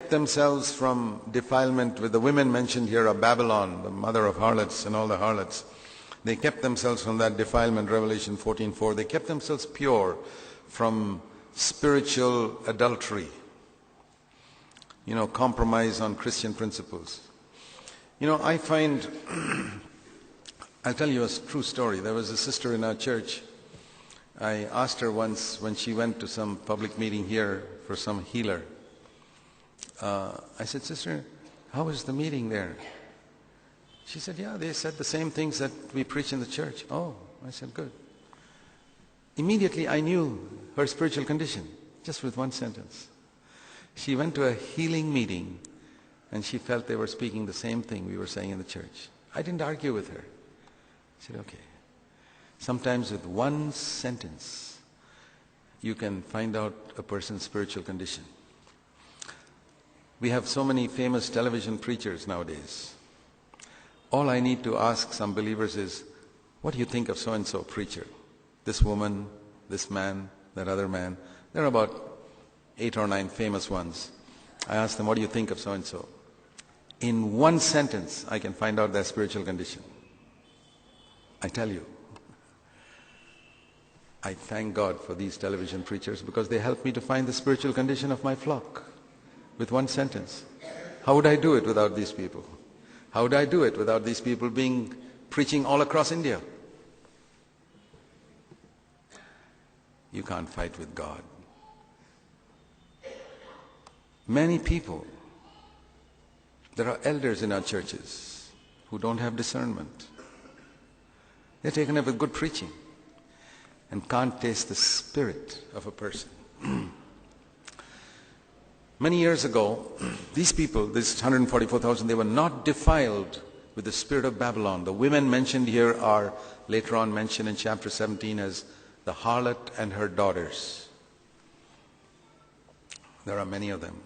kept themselves from defilement with the women mentioned here of Babylon, the mother of harlots and all the harlots. They kept themselves from that defilement, Revelation 14:4. They kept themselves pure from spiritual adultery. Compromise on Christian principles. I find, I'll tell you a true story. There was a sister in our church. I asked her once when she went to some public meeting here for some healer. I said, "Sister, how was the meeting there?" She said, "Yeah, they said the same things that we preach in the church." "Oh," I said, "good." Immediately I knew her spiritual condition, just with one sentence. She went to a healing meeting and she felt they were speaking the same thing we were saying in the church. I didn't argue with her. I said, "Okay." Sometimes with one sentence, you can find out a person's spiritual condition. We have so many famous television preachers nowadays. All I need to ask some believers is, what do you think of so-and-so preacher? This woman, this man, that other man. There are about 8 or 9 famous ones. I ask them, what do you think of so-and-so? In one sentence, I can find out their spiritual condition. I tell you, I thank God for these television preachers because they help me to find the spiritual condition of my flock with one sentence. How would I do it without these people? How would I do it without these people preaching all across India? You can't fight with God. Many people, there are elders in our churches who don't have discernment. They're taken up with good preaching and can't taste the spirit of a person. Many years ago, these people, this 144,000, they were not defiled with the spirit of Babylon. The women mentioned here are later on mentioned in chapter 17 as the harlot and her daughters. There are many of them.